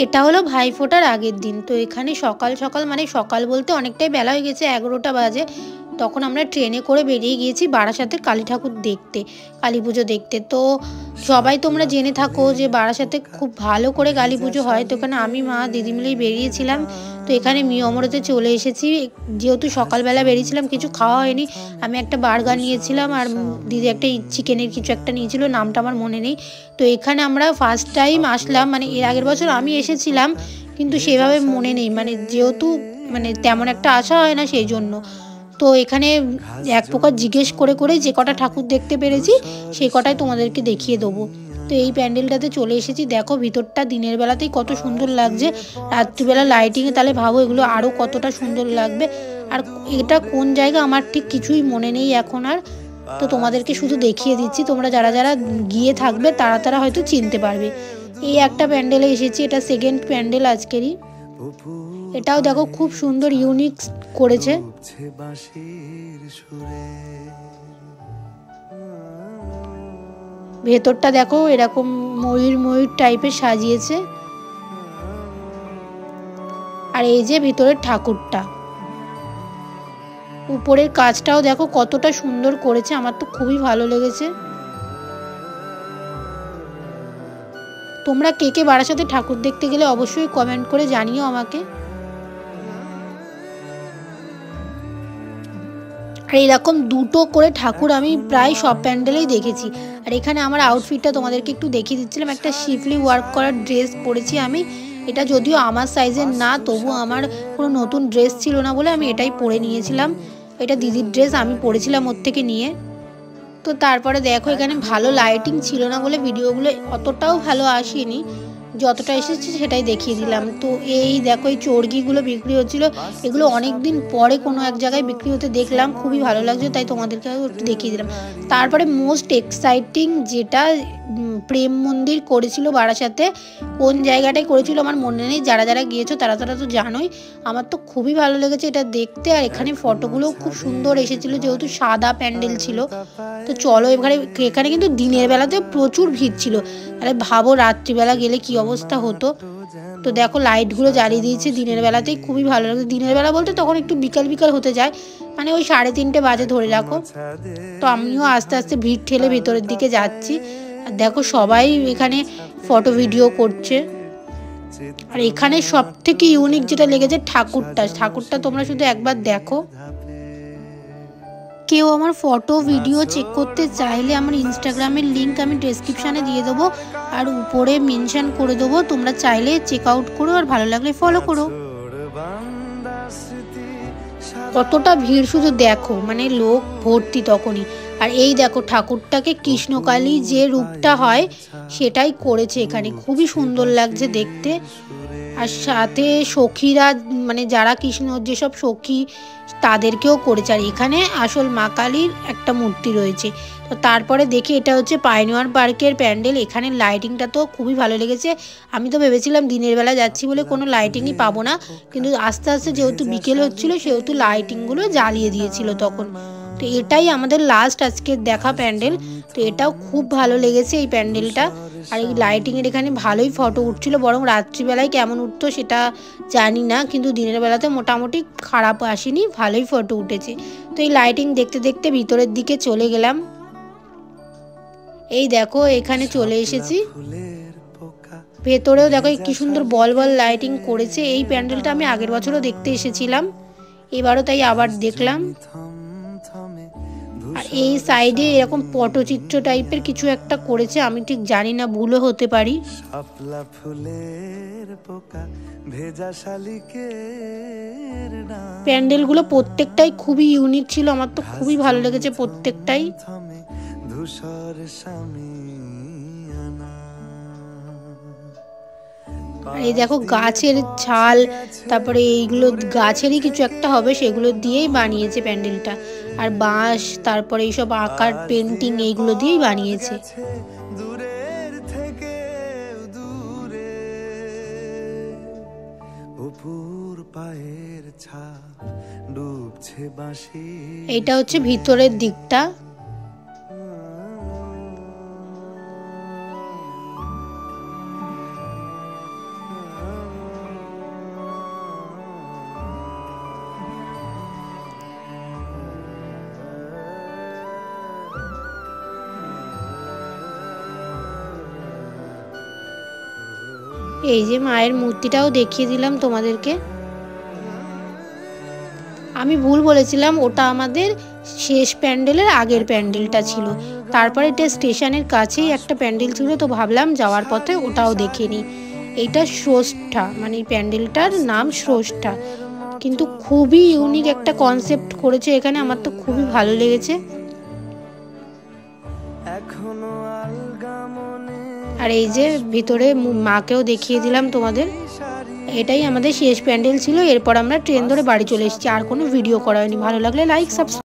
এটা হলো ভাইফোঁটার আগের দিন। তো এখানে সকাল সকাল মানে সকাল বলতে অনেকটাই বেলা হয়ে গেছে, 11টা বাজে। তখন আমরা ট্রেনে করে বেরিয়ে গিয়েছি বারাসাতের কালী ঠাকুর দেখতে, কালী পুজো দেখতে। তো সবাই তোমরা জেনে থাকো যে বারাসাতে খুব ভালো করে কালী পুজো হয়। তো এখানে আমি মা দিদি মিলেই বেরিয়েছিলাম। তো এখানে মিয়মরতে চলে এসেছি। যেহেতু সকালবেলা বেরিয়েছিলাম কিছু খাওয়া হয়নি, আমি একটা বার্গার নিয়েছিলাম আর দিদি একটা চিকেনের কিছু একটা নিয়েছিল, নামটা আমার মনে নেই। তো এখানে আমরা ফার্স্ট টাইম আসলাম, মানে এর আগের বছর আমি এসেছিলাম কিন্তু সেভাবে মনে নেই, মানে যেহেতু মানে তেমন একটা আসা হয় না সেই জন্য। তো এখানে এক প্রকার জিজ্ঞেস করে করে যে কটা ঠাকুর দেখতে পেরেছি সেই কটাই তোমাদেরকে দেখিয়ে দেবো। তো এই প্যান্ডেলটাতে চলে এসেছি। দেখো ভিতরটা দিনের বেলাতেই কত সুন্দর লাগছে, রাত্রিবেলা লাইটিংয়ে তাহলে ভাবো এগুলো আরও কতটা সুন্দর লাগবে। আর এটা কোন জায়গা আমার ঠিক কিছুই মনে নেই এখন আর। তো তোমাদেরকে শুধু দেখিয়ে দিচ্ছি, তোমরা যারা যারা গিয়ে থাকবে তারা তারা হয়তো চিনতে পারবে। এই একটা প্যান্ডেলে এসেছি, এটা সেকেন্ড প্যান্ডেল আজকেরই। এটাও দেখো খুব সুন্দর ইউনিক করেছে। ভেতরটা দেখো এরকম ময়ূর ময়ূর টাইপের সাজিয়েছে। আর এই যে ভিতরের ঠাকুরটা, উপরের কাজটাও দেখো কতটা সুন্দর করেছে, আমার তো খুবই ভালো লেগেছে। তোমরা কে কে বারাসাতে ঠাকুর দেখতে গেলে অবশ্যই কমেন্ট করে জানিও আমাকে। আর এরকম দুটো করে ঠাকুর আমি প্রায় সব প্যান্ডেলেই দেখেছি। আর এখানে আমার আউটফিটটা তোমাদেরকে একটু দেখিয়ে দিচ্ছিলাম, একটা শিফলি ওয়ার্ক করা ড্রেস পরেছি আমি। এটা যদিও আমার সাইজের না, তবু আমার কোনো নতুন ড্রেস ছিল না বলে আমি এটাই পরে নিয়েছিলাম। এটা দিদির ড্রেস, আমি পরেছিলাম ওর থেকে নিয়ে। তো তারপরে দেখো এখানে ভালো লাইটিং ছিল না বলে ভিডিওগুলো অতটাও ভালো আসেনি, যতটা এসেছে সেটাই দেখিয়ে দিলাম। তো এই দেখো এই চর্গিগুলো বিক্রি হচ্ছিলো, এগুলো অনেক দিন পরে কোনো এক জায়গায় বিক্রি হতে দেখলাম, খুবই ভালো লাগছে তাই তোমাদেরকে একটু দেখিয়ে দিলাম। তারপরে মোস্ট এক্সাইটিং যেটা, প্রেম মন্দির করেছিল বারাসাতে। কোন জায়গাটায় করেছিল আমার মনে নেই, যারা যারা গিয়েছো তারা তারা তো জানোই। আমার তো খুবই ভালো লেগেছে এটা দেখতে। আর এখানে ফটোগুলোও খুব সুন্দর এসেছিলো, যেহেতু সাদা প্যান্ডেল ছিল। তো চলো এখানে কিন্তু দিনের বেলাতে প্রচুর ভিড় ছিল, তাহলে ভাবো রাত্রিবেলা গেলে কি অবস্থা হতো। তো দেখো লাইটগুলো জ্বালিয়ে দিয়েছে দিনের বেলাতেই, খুবই ভালো লাগছে। দিনের বেলা বলতে তখন একটু বিকাল বিকাল হতে যায়, মানে ওই 3:30 বাজে ধরে রাখো। তো আমিও আস্তে আস্তে ভিড় ঠেলে ভেতরের দিকে যাচ্ছি। আর দেখো সবাই এখানে ফটো ভিডিও করছে। আর এখানে সব থেকে ইউনিক যেটা লেগেছে ঠাকুরটা তোমরা শুধু একবার দেখো। কেউ আমার ফটো ভিডিও চেক করতে চাইলে আমার ইনস্টাগ্রামের লিঙ্ক আমি ডেসক্রিপশানে দিয়ে দেবো, আর উপরে মেনশন করে দেবো, তোমরা চাইলে চেক আউট করো আর ভালো লাগলে ফলো করো। কতটা ভিড় শুধু দেখো, মানে লোক ভর্তি তখনই। আর এই দেখো ঠাকুরটাকে কৃষ্ণকালী যে রূপটা হয় সেটাই করেছে এখানে, খুবই সুন্দর লাগছে দেখতে। আর সাথে সখীরা, মানে যারা কৃষ্ণর যেসব সখী তাদেরকেও করেছে। আর এখানে আসল মা কালীর একটা মূর্তি রয়েছে। তো তারপরে দেখি এটা হচ্ছে পাইনিয়ার পার্কের প্যান্ডেল। এখানে লাইটিংটা তো খুবই ভালো লেগেছে। আমি তো ভেবেছিলাম দিনের বেলা যাচ্ছি বলে কোনো লাইটিংই পাবো না, কিন্তু আস্তে আস্তে যেহেতু বিকেল হচ্ছিলো সেহেতু লাইটিংগুলো জ্বালিয়ে দিয়েছিল তখন। তো এটাই আমাদের লাস্ট আজকের দেখা প্যান্ডেল। তো এটাও খুব ভালো লেগেছে এই প্যান্ডেলটা। আর এই লাইটিংয়ের এখানে ভালোই ফটো উঠছিল, বরং রাত্রিবেলায় কেমন উঠতো সেটা জানি না, কিন্তু দিনের বেলাতে মোটামুটি খারাপ আসেনি, ভালোই ফটো উঠেছে। তো এই লাইটিং দেখতে দেখতে ভিতরের দিকে চলে গেলাম। এই দেখো এখানে চলে এসেছি, ভেতরেও দেখো কি সুন্দর বল বল লাইটিং করেছে। এই প্যান্ডেলটা আমি আগের বছরও দেখতে এসেছিলাম, এবারও তাই আবার দেখলাম। আর এই সাইডে এরকম পটচিত্র টাইপের কিছু একটা করেছে, আমি ঠিক জানি না, ভুলও হতে পারি। প্যান্ডেলগুলো প্রত্যেকটাই খুবই ইউনিক ছিল, আমার তো খুবই ভালো লেগেছে প্রত্যেকটাই। আর এই দেখো গাছের ছাল, তারপরে এইগুলো গাছেরই কিছু একটা হবে, সেগুলো দিয়েই বানিয়েছে প্যান্ডেলটা। আর বাঁশ, তারপরে এইসব আকার পেন্টিং এইগুলো দিয়েই বানিয়েছে। এইটা হচ্ছে ভিতরের দিকটা। এই যে মায়ের মূর্তিটাও দেখিয়ে দিলাম তোমাদেরকে। আমি ভুল বলেছিলাম, ওটা আমাদের শেষ প্যান্ডেলের আগের প্যান্ডেলটা ছিল। তারপরে এটা স্টেশনের কাছেই একটা প্যান্ডেল ছিল, তো ভাবলাম যাওয়ার পথে ওটাও দেখে নিই। এইটা স্রষ্টা, মানে প্যান্ডেলটার নাম স্রষ্টা। কিন্তু খুবই ইউনিক একটা কনসেপ্ট করেছে এখানে, আমার তো খুবই ভালো লেগেছে। আর এই যে ভিতরে মাকেও দেখিয়ে দিলাম তোমাদের। এটাই আমাদের শেষ প্যান্ডেল ছিল। এরপর আমরা ট্রেন ধরে বাড়ি চলে এসেছি, আর কোনো ভিডিও করা হয়নি। ভালো লাগলে লাইক সাবস্ক্রাইব।